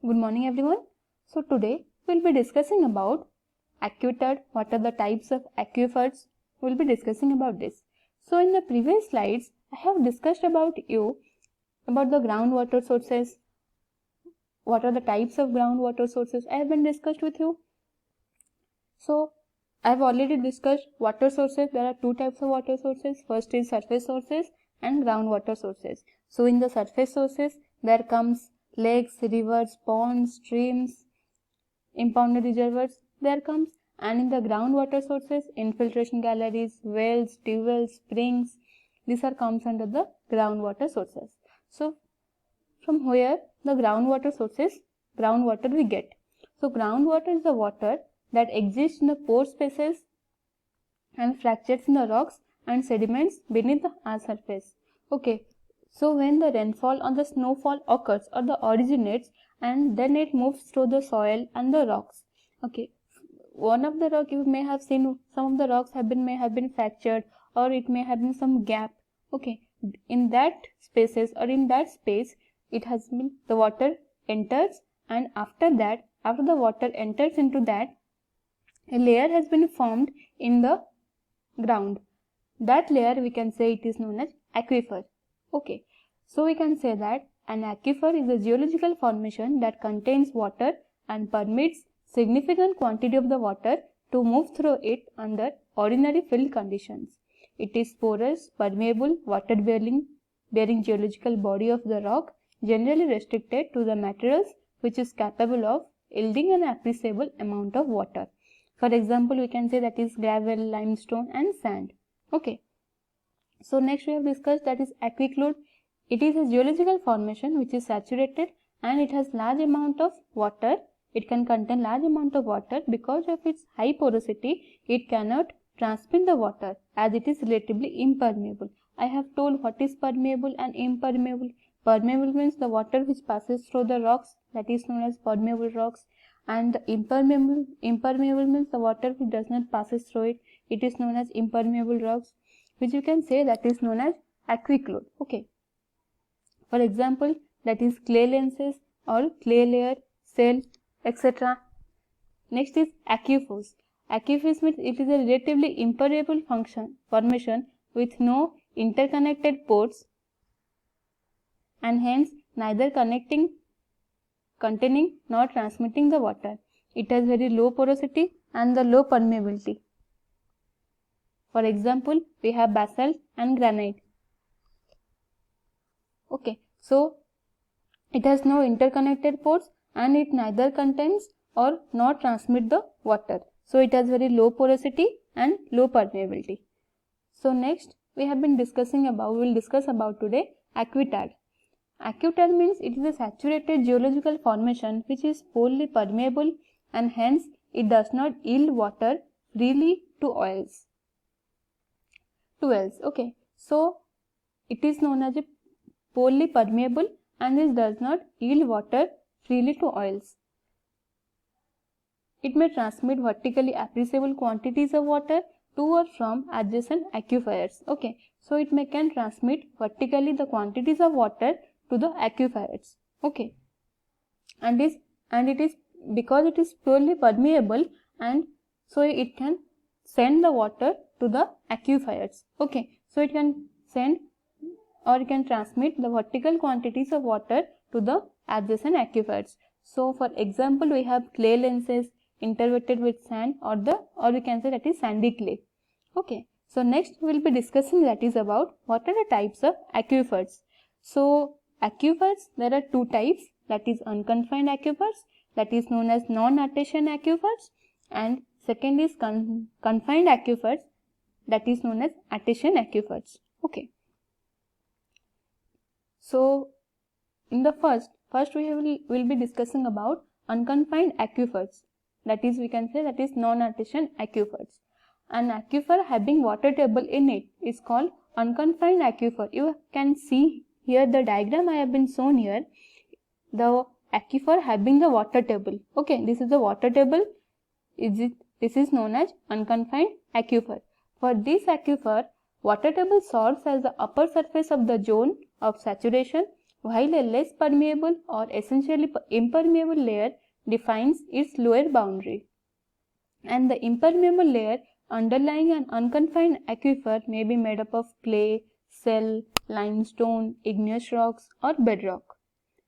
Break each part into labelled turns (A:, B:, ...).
A: Good morning everyone. So today we'll be discussing about aquitard. What are the types of aquifers? We'll be discussing about this. So in the previous slides I have discussed about the groundwater sources. What are the types of groundwater sources? I have been discussed with you. So I have already discussed water sources. There are two types of water sources. First is surface sources and groundwater sources. So in the surface sources there comes lakes, rivers, ponds, streams, impounded reservoirs, there comes, and in the groundwater sources, infiltration galleries, wells, tube wells, springs, these are comes under the groundwater sources. So from where the groundwater sources, groundwater we get. So groundwater is the water that exists in the pore spaces and fractures in the rocks and sediments beneath the earth's surface. Okay. So when the rainfall or the snowfall occurs or the originates, and then it moves through the soil and the rocks. Okay, one of the rock you may have seen, some of the rocks may have been fractured, or it may have been some gap. Okay, in that spaces or in that space, it has been the water enters, and after that, after the water enters into that, a layer has been formed in the ground. That layer we can say it is known as aquifer. Okay, so we can say that an aquifer is a geological formation that contains water and permits significant quantity of the water to move through it under ordinary field conditions. It is porous, permeable, water-bearing geological body of the rock, generally restricted to the materials which is capable of yielding an appreciable amount of water. For example, we can say that is gravel, limestone and sand. Okay. So next we have discussed that is aquiclude. It is a geological formation which is saturated and it has large amount of water. It can contain large amount of water. Because of its high porosity, it cannot transmit the water as it is relatively impermeable. I have told what is permeable and impermeable. Permeable means the water which passes through the rocks, that is known as permeable rocks, and the impermeable means the water which does not passes through it. It is known as impermeable rocks, which you can say that is known as aquiclude. Okay. For example, that is clay lenses or clay layer, cell, etc. Next is aquifers. Aquifers means it is a relatively impermeable formation with no interconnected pores and hence neither containing nor transmitting the water. It has very low porosity and the low permeability. For example, we have basalt and granite. Okay, so it has no interconnected pores and it neither contains or not transmit the water. So it has very low porosity and low permeability. So next we will discuss about today aquitard. Aquitard means it is a saturated geological formation which is poorly permeable and hence it does not yield water freely to oils. Okay, so it is known as a poorly permeable and it does not yield water freely to oils. It may transmit vertically appreciable quantities of water to or from adjacent aquifers. Okay, so it can transmit vertically the quantities of water to the aquifers. Okay, and it is because it is purely permeable, and so it can send the water to the aquifers. Okay, so it can send or it can transmit the vertical quantities of water to the adjacent aquifers. So for example, we have clay lenses interpreted with sand, or we can say that is sandy clay. Okay, so next we will be discussing that is about what are the types of aquifers. So aquifers, there are two types, that is unconfined aquifers, that is known as non-artesian aquifers, and second is confined aquifers, that is known as artesian aquifers. Okay, so in the first we will be discussing about unconfined aquifers, that is we can say that is non-artesian aquifers. An aquifer having water table in it is called unconfined aquifer. You can see here the diagram I have been shown here, the aquifer having the water table. Okay, this is the water table. This is known as unconfined aquifer. For this aquifer, water table serves as the upper surface of the zone of saturation while a less permeable or essentially impermeable layer defines its lower boundary. And the impermeable layer underlying an unconfined aquifer may be made up of clay, shell, limestone, igneous rocks, or bedrock.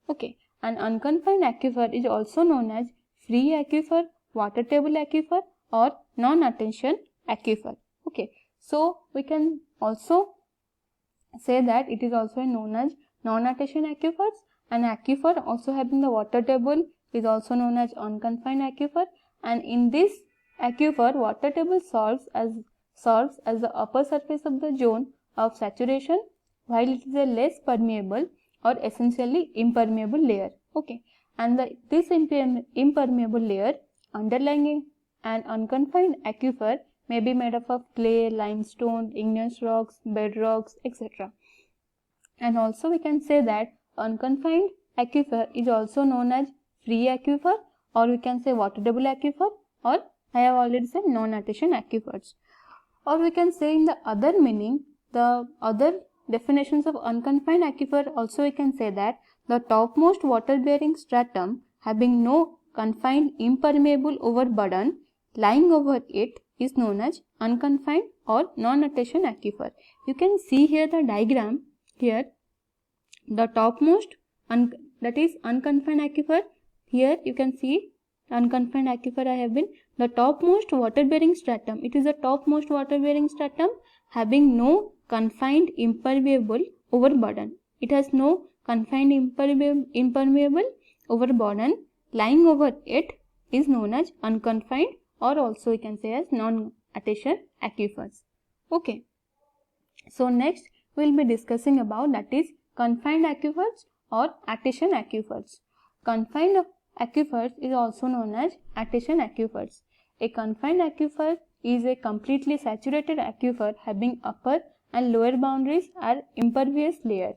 A: Okay, an unconfined aquifer is also known as free aquifer, water table aquifer, or non-attention aquifer. Okay, so we can also say that it is also known as non-attention aquifers. An aquifer also having the water table is also known as unconfined aquifer, and in this aquifer, water table serves as the upper surface of the zone of saturation, while it is a less permeable or essentially impermeable layer. Okay, and this impermeable layer underlying an unconfined aquifer may be made up of clay, limestone, igneous rocks, bedrocks, etc. And also we can say that unconfined aquifer is also known as free aquifer, or we can say water table aquifer, or I have already said non-attention aquifers. Or we can say in the other meaning, the other definitions of unconfined aquifer, also we can say that the topmost water bearing stratum having no confined impermeable overburden lying over it is known as unconfined or non-attention aquifer. You can see here the diagram. Here the topmost that is unconfined aquifer. Here you can see unconfined aquifer I have been the topmost water bearing stratum. It is the topmost water bearing stratum having no confined impermeable overburden. It has no confined impermeable overburden lying over it is known as unconfined, or also we can say as non-attention aquifers. Okay, so next we will be discussing about that is confined aquifers or attention aquifers. Confined aquifers is also known as attention aquifers. A confined aquifer is a completely saturated aquifer having upper and lower boundaries are impervious layer.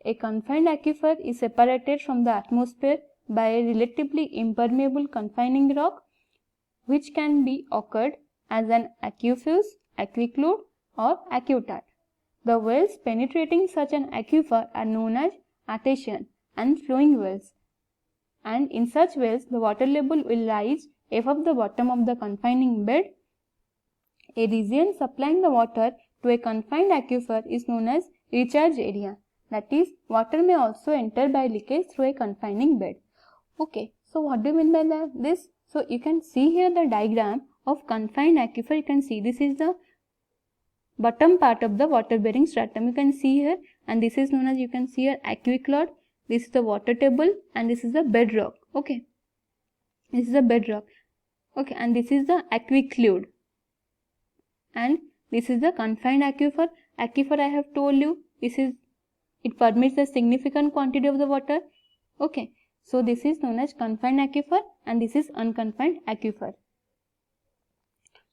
A: A confined aquifer is separated from the atmosphere by a relatively impermeable confining rock, which can be occurred as an aquifuse, aquiclude, or aquitard. The wells penetrating such an aquifer are known as attention and flowing wells, and in such wells the water level will rise above the bottom of the confining bed. A region supplying the water to a confined aquifer is known as recharge area. That is, water may also enter by leakage through a confining bed. Okay, so what do you mean by this? So you can see here the diagram of confined aquifer. You can see this is the bottom part of the water bearing stratum. You can see here, and this is known as, you can see here, aquiclude. This is the water table, and this is the bedrock. Okay, this is the bedrock. Okay, and this is the aquiclude, and this is the confined aquifer. Aquifer I have told you, it permits a significant quantity of the water. Okay, so this is known as confined aquifer, and this is unconfined aquifer.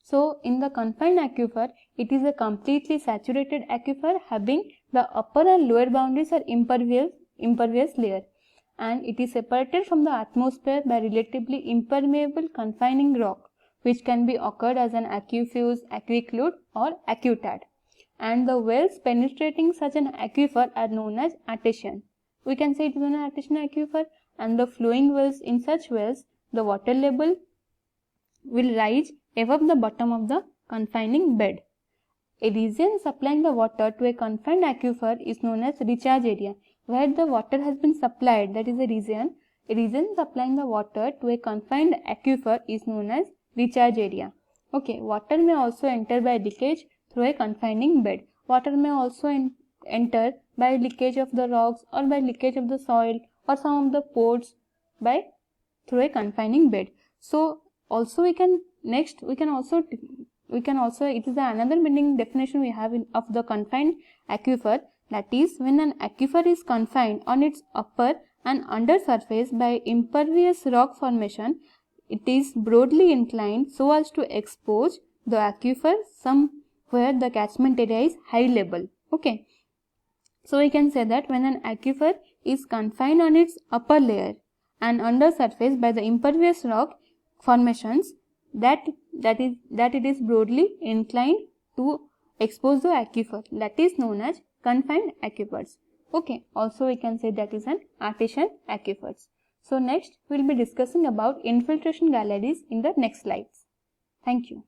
A: So in the confined aquifer, it is a completely saturated aquifer having the upper and lower boundaries are impervious layer, and it is separated from the atmosphere by relatively impermeable confining rock, which can be occurred as an aquifuse, aquiclude, or aquitard. And the wells penetrating such an aquifer are known as attention. We can say it is an attention aquifer, and the flowing wells, in such wells the water level will rise above the bottom of the confining bed. A region supplying the water to a confined aquifer is known as recharge area. Where the water has been supplied, that is a region. A region supplying the water to a confined aquifer is known as recharge area. Okay, water may also enter by leakage through a confining bed. Water may also enter by leakage of the rocks or by leakage of the soil or some of the pores through a confining bed. So also it is another meaning definition we have of the confined aquifer, that is, when an aquifer is confined on its upper and under surface by impervious rock formation, it is broadly inclined so as to expose the aquifer somewhere the catchment area is high level. Okay, so we can say that when an aquifer is confined on its upper layer and under surface by the impervious rock formations, that it is broadly inclined to expose the aquifer, that is known as confined aquifers. Okay, also we can say that is an artesian aquifers. So next we will be discussing about infiltration galleries in the next slides. Thank you.